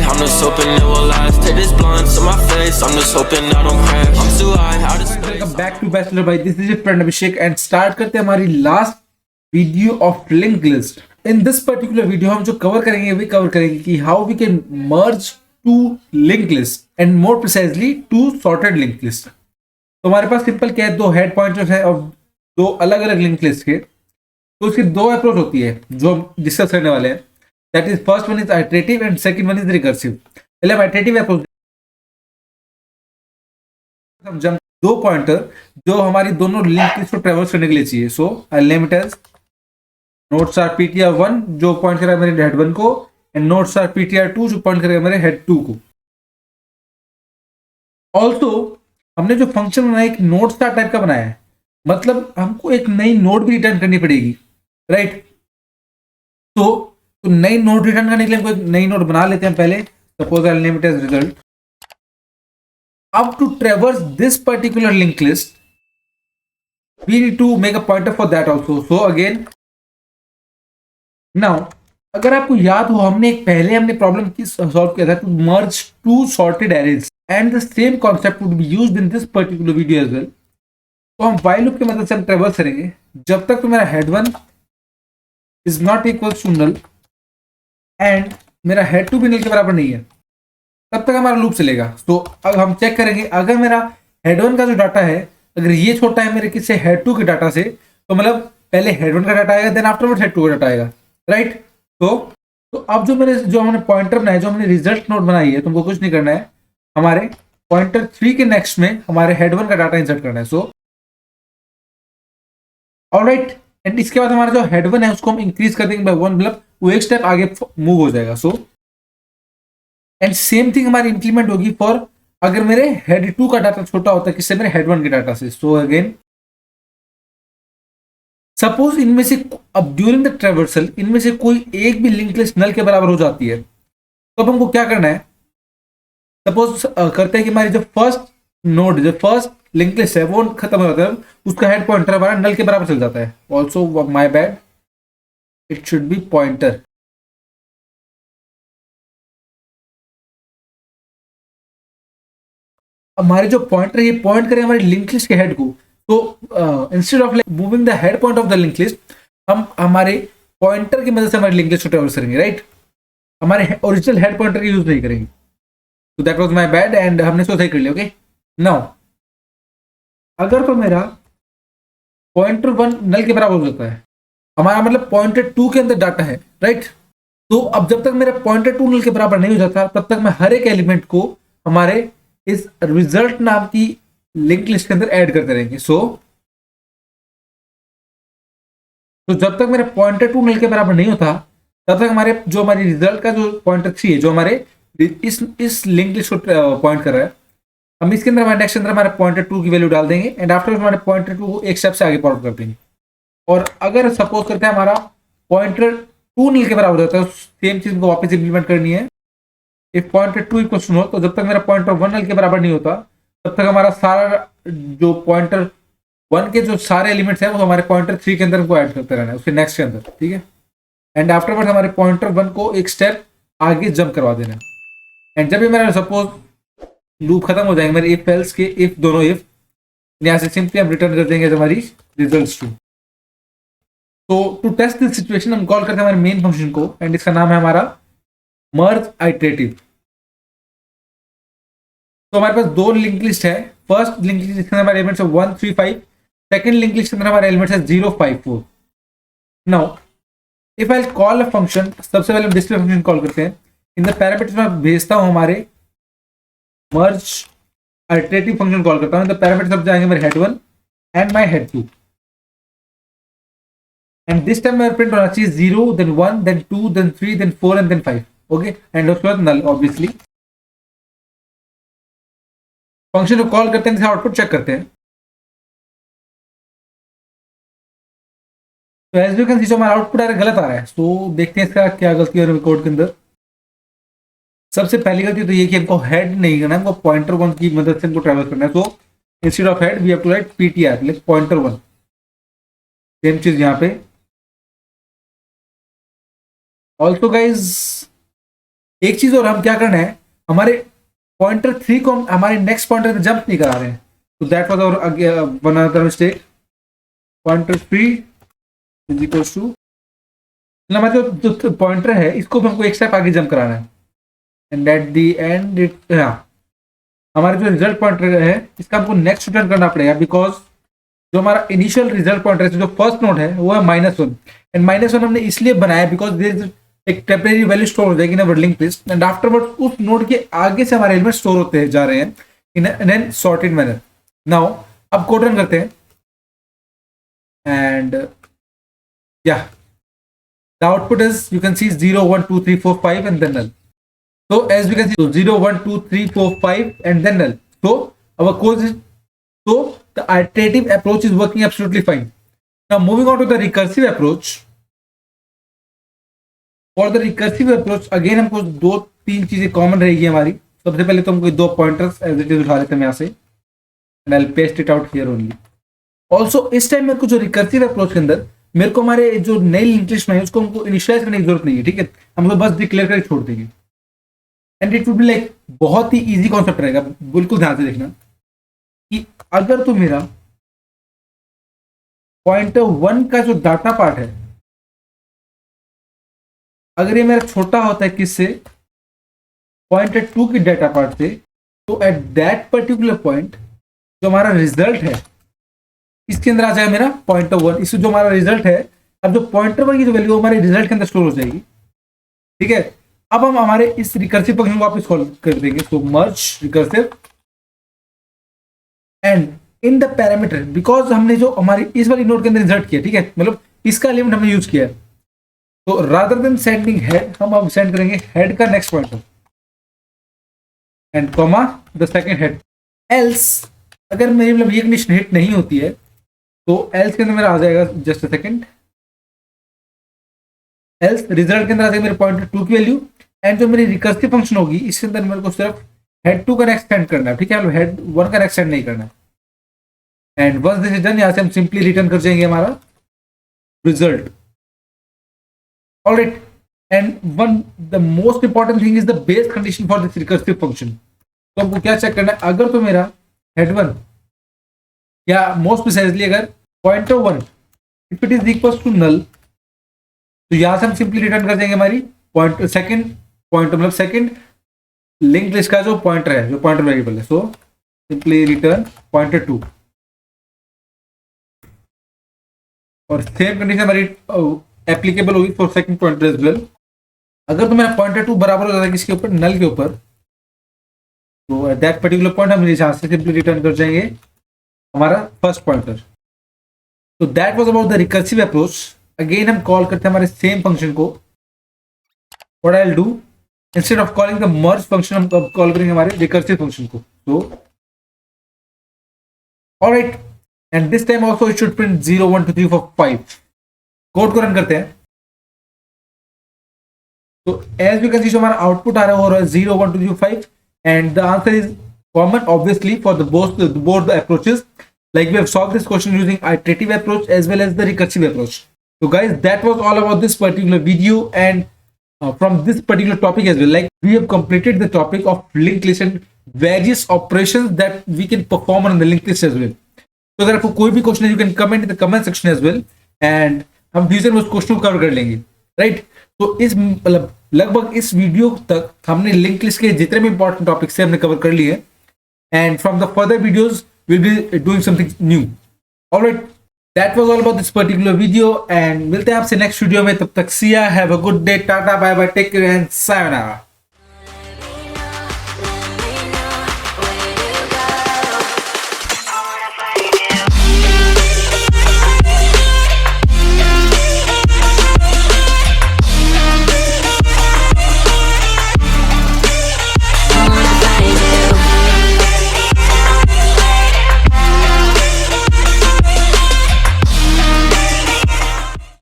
I'm just hoping it will last. Take this blunt to my face. I'm just hoping I don't crash. I'm too high, out of space. Welcome back to Bachelor भाई. This is your friend Abhishek and start करते हैं हमारी last video of linked list. In this particular video हम जो cover करेंगे वे cover करेंगे कि how we can merge two linked lists and more precisely two sorted linked lists. तो हमारे पास सिंपल क्या है, दो हेड पॉइंटर्स है और दो अलग अलग लिंक लिस्ट के. तो उसकी दो अप्रोच होती है जो हम डिस्कस करने वाले हैं. That is first one is iterative and second one is recursive. पहले हम आइटरेटिव अप्रोच समझें. दो पॉइंटर जो हमारी दोनों लिंक लिस्ट को ट्रेवर्स करने के लिए चाहिए. So I name it as notes or ptr1 जो पॉइंट करेगा मेरे हेड 1 को एंड नोट्स आर ptr2 जो पॉइंट करेगा मेरे हेड 2 को. ऑल्सो हमने जो फंक्शन बनाया एक नोड स्टार टाइप का बनाया है, मतलब हमको एक नई नोड भी रिटर्न करनी पड़ेगी, राइट. तो नई नोड रिटर्न करने के लिए हमको एक नई नोड बना लेते हैं पहले. Suppose I name it as result. अब to traverse this particular link list we need to make a pointer for that also. So again now अगर आपको याद हो हमने प्रॉब्लम की सॉल्व किया था to merge two sorted arrays and the same concept would be used in this particular video as well. तो हम व्हाइल लूप की मदद से हम ट्रेवर्स करेंगे जब तक तो मेरा head 1 is not equal to null and मेरा हेड 2 भी नल के बराबर नहीं है, तब तक हमारा लूप चलेगा. तो अब हम चेक करेंगे अगर मेरा हेड 1 का जो डाटा है अगर ये छोटा है मेरे किससे हेड 2 के डाटा से, तो मतलब पहले हेड 1 का डाटा आएगा देन आफ्टरवर्ड हेड 2 का डाटा आएगा, राइट. तो अब जो हमने पॉइंटर बनाया, जो हमने रिजल्ट नोड बनाई है, तुमको कुछ नहीं करना है. हमारे पॉइंटर 3 के नेक्स्ट में हमारे हेड 1 का डाटा इंसर्ट करना है. So alright. एंड इसके बाद हमारा जो हेड 1 है उसको हम इंक्रीज कर देंगे बाय 1, मतलब वो एक स्टेप आगे मूव हो जाएगा. सो एंड सेम थिंग हमारी इंप्लीमेंट होगी फॉर अगर मेरे हेड 2 का डाटा छोटा होता है किससे, मेरे हेड 1 के डाटा से. सो अगेन सपोज इनमें से अब ड्यूरिंग द ट्रेवर्सल इनमें से कोई एक भी लिंक लिस्ट नल के बराबर हो जाती है, तो अब हमको क्या करना है. सपोज करते हैं कि हमारी जो फर्स्ट नोड जो फर्स्ट लिंक लिस्ट है वो खत्म हो जाता है, उसका हेड पॉइंटर हमारा नल के बराबर चल जाता है. Also my bad, it should be pointer. हमारे जो पॉइंटर ये पॉइंट करें हमारी लिंक लिस्ट के हेड को. तो instead of moving the head point of the link list हम हमारे पॉइंटर की मदद से हमारी लिंक लिस्ट को ट्रेवर्स करेंगे, राइट. हमारे ओरिजिनल हेड पॉइंटर की यूज नहीं करेंगे. तो that was my bad and हमने इसको सही कर लिया. ओके नाउ अगर तो मेरा पॉइंटर 1 नल के बराबर हो जाता है, हमारा मतलब पॉइंटर 2 के अंदर डाटा है, राइट. तो अब जब तक मेरा पॉइंटर 2 नल के बराबर नहीं हो जाता तब तक मैं हर एक एलिमेंट को हमारे इस रिजल्ट नाम की लिंक लिस्ट के अंदर ऐड करते रहेंगे. तो जब तक मेरा पॉइंटर 2 नल के बराबर नहीं होता तब तक हमारी रिजल्ट का जो पॉइंटर 3 है जो हमारे इस लिंक लिस्ट को पॉइंट कर रहा है, हम इसके अंदर हमारे नेक्स्ट अंदर हमारे पॉइंटर 2 की वैल्यू डाल देंगे एंड आफ्टर हमारे पॉइंटर 2 को एक स्टेप से आगे पॉइंट कर देंगे. और अगर सपोज करते हैं हमारा पॉइंटर 2 नल के बराबर होता है, सेम चीज को वापस इंप्लीमेंट करनी है. If pointer 2 equal to null, तो जब तक मेरा पॉइंटर 1 नल के बराबर नहीं होता तब तक हमारा सारा जो पॉइंटर 1 के जो सारे एलिमेंट्स हैं वो हमारे पॉइंटर 3 के अंदर को ऐड करते रहना है उसके नेक्स्ट के अंदर, ठीक है. एंड आफ्टरवर्ड हमारे पॉइंटर 1 को एक स्टेप आगे जंप करवा देना है. एंड जब भी मेरा सपोज लूप खत्म हो जाएंगे मेरे इफ एल्स के इफ दोनों इफ, यहाँ से सिंपली हम रिटर्न कर देंगे हमारी रिजल्ट्स 2. तो टू टेस्ट दिस सिचुएशन हम कॉल करते हैं हमारे मेन फंक्शन को एंड इसका नाम है हमारा मर्ज आइटरेटिव. तो हमारे पास दो लिंक लिस्ट है. फर्स्ट लिंक लिस्ट के अंदर हमारे एलिमेंट्स है 1 3 5. सेकंड लिंक लिस्ट के अंदर हमारे एलिमेंट्स है 0 5 4. Now if I call a function, सबसे पहले हम डिस्प्ले फंक्शन कॉल करते हैं. इन द पैरामीटर्स में भेजता हूं हमारे मर्ज आइटरेटिव फंक्शन कॉल करता हूं. इन द पैरामीटर्स अब जाएंगे मेरे head 1 and my head 2 and this time मेरा प्रिंट होना चाहिए 0 then 1 then 2 then 3 then 4 and then 5. Okay and उसके बाद नल. ऑब्वियसली फंक्शन को कॉल करते हैं, आउटपुट चेक करते हैं. तो एज यू कैन सी जो हमारा आउटपुट आ रहा है गलत आ रहा है. तो देखते हैं इसका क्या गलती है कोड के अंदर. सबसे पहली गलती तो ये कि हमको हेड नहीं करना है, हमको पॉइंटर 1 की मदद से हमको ट्रेवल करना है. तो instead of head we have to write ptr like pointer 1. Same चीज यहाँ पे. ऑल्सो गाइज एक चीज और हम क्या करना है, हमारे पॉइंटर 3 को हम हमारे नेक्स्ट पॉइंटर पे जंप नहीं करा रहे हैं, तो that was our one other mistake. Pointer 3 is equals to, हमारा जो पॉइंटर है इसको भी हमको एक स्टेप आगे जंप कराना है, and at the end it, हमारा जो रिजल्ट पॉइंटर है इसका हमको नेक्स्ट रिटर्न करना पड़ेगा, बिकॉज जो हमारा इनिशियल रिजल्ट पॉइंटर है, जो फर्स्ट नोड है वो है -1, एंड -1 हमने इसलिए बनाया बिकॉज देयर इज एक टेम्परेरी वैल्यू स्टोर हो जाएगी इन अवर लिंक्ड लिस्ट, एंड आफ्टरवर्ड उस नोड के आगे से हमारे एलिमेंट स्टोर होते जा रहे हैं in an sorted manner. Now अब कोड रन करते हैं, एंड या the output is you can see 0 1 2 3 4 5 and then null. So as we can see, 0 1 2 3 4 5 and then null. So our code is, so the iterative approach is working absolutely fine. Now moving on to the recursive approach. For the recursive approach again हमको 2-3 चीजें common रहेगी हमारी। सबसे पहले तो हमको 2 pointers as it is उठा लेते हैं यहाँ से, and I'll paste it out here only. Also इस टाइम मेरे को जो रिकर्सिव अप्रोच के अंदर मेरे को हमारे जो नई लिंक लिस्ट में है उसको हमको इनिशियलाइज करने की जरूरत नहीं है, ठीक है, हम तो बस डिक्लेयर करके छोड़ देंगे, and it would be like बहुत ही इजी कॉन्सेप्ट रहेगा। बिल्कुल ध्यान से देखना कि अगर तो मेरा पॉइंटर 1 का जो डाटा पार्ट है, अगर ये मेरा छोटा होता है किससे, पॉइंटर 2 की डाटा पार्ट से, तो एट दैट पर्टिकुलर पॉइंट जो हमारा रिजल्ट है इसके अंदर आ जाएगा मेरा पॉइंटर 1। इससे जो हमारा रिजल्ट है, अब जो पॉइंटर 1 की जो वैल्यू हमारे रिजल्ट के अंदर स्टोर हो जाएगी, ठीक है। अब हम हमारे इस रिकर्सिव फंक्शन को वापस कॉल कर देंगे, तो merge recursive, and in the parameter, because हमने जो हमारी इस वाली नोड के अंदर रिजल्ट किया, ठीक है, मतलब इसका एलिमेंट हमने यूज किया है, तो रादर देन सेंडिंग हेड हम अब सेंड करेंगे हेड का next pointer and comma the second head. Else अगर मेरी मतलब ये कंडीशन हिट नहीं होती है, तो एल्स के अंदर मेरा आ जाएगा, just a second, else result के अंदर आ जाएगा मेरे पॉइंटर 2 की वैल्यू, एंड जो मेरी रिकर्सिव फंक्शन होगी इसके अंदर मेरे को सिर्फ हेड 2 का नेक्स्ट सेंड करना है, ठीक है, हेड 1 का नेक्स्ट सेंड नहीं करना है। And once this is done, यहाँ से हम सिंपली रिटर्न कर जाएंगे हमारा result. Alright, and one the most important thing is the base condition for this recursive function. तो हमको क्या चेक करना है, अगर तो मेरा हेड 1 या मोस्ट प्रिसाइजली अगर pointer 1 if it is equal to null, तो यहां से हम सिंपली रिटर्न कर देंगे हमारी पॉइंट सेकंड पॉइंटर, मतलब सेकंड लिंक लिस्ट का जो पॉइंटर है, जो पॉइंटर वेरिएबल है, सो सिंपली रिटर्न पॉइंटर 2। और सेम कंडीशन हमारी एप्लीकेबल होगी for second pointer as well. अगर तो मेरा पॉइंटर 2 बराबर हो जाता है किसके ऊपर, नल के ऊपर, तो एट दैट पर्टिकुलर पॉइंट हम यहां से सिंपली रिटर्न कर जाएंगे हमारा फर्स्ट पॉइंटर। तो that was about the recursive approach. Again हम कॉल करते हैं हमारे सेम फंक्शन को। What I will do, instead of calling the merge function हम कॉल करेंगे हमारे रिकर्सिव फंक्शन को। तो alright, and this time also it should print 0 1 2 3 4 5। Code को रन करते हैं, तो एज यू कैन सी जो हमारा आउटपुट आ रहा है वो है 0 1 2 3 5, and the answer is common obviously for the both the approaches. Like we have solved this question using iterative approach as well as the recursive approach. So guys, that was all about this particular video, and from this particular topic as well. Like we have completed the topic of linked list and various operations that we can perform on the linked list as well. तो अगर आपको कोई भी question है, you can comment in the comment section as well, and हम future में उस question को कवर कर लेंगे, राइट। तो इस मतलब लगभग इस वीडियो तक हमने लिंक लिस्ट के जितने भी इंपॉर्टेंट टॉपिक्स है हमने कवर कर लिए हैं, and from the further videos we'll be doing something new. Alright, that was all about this particular video, and मिलते हैं आपसे नेक्स्ट वीडियो में। तब तक see ya, have a good day, tata, bye bye, take care and sayonara.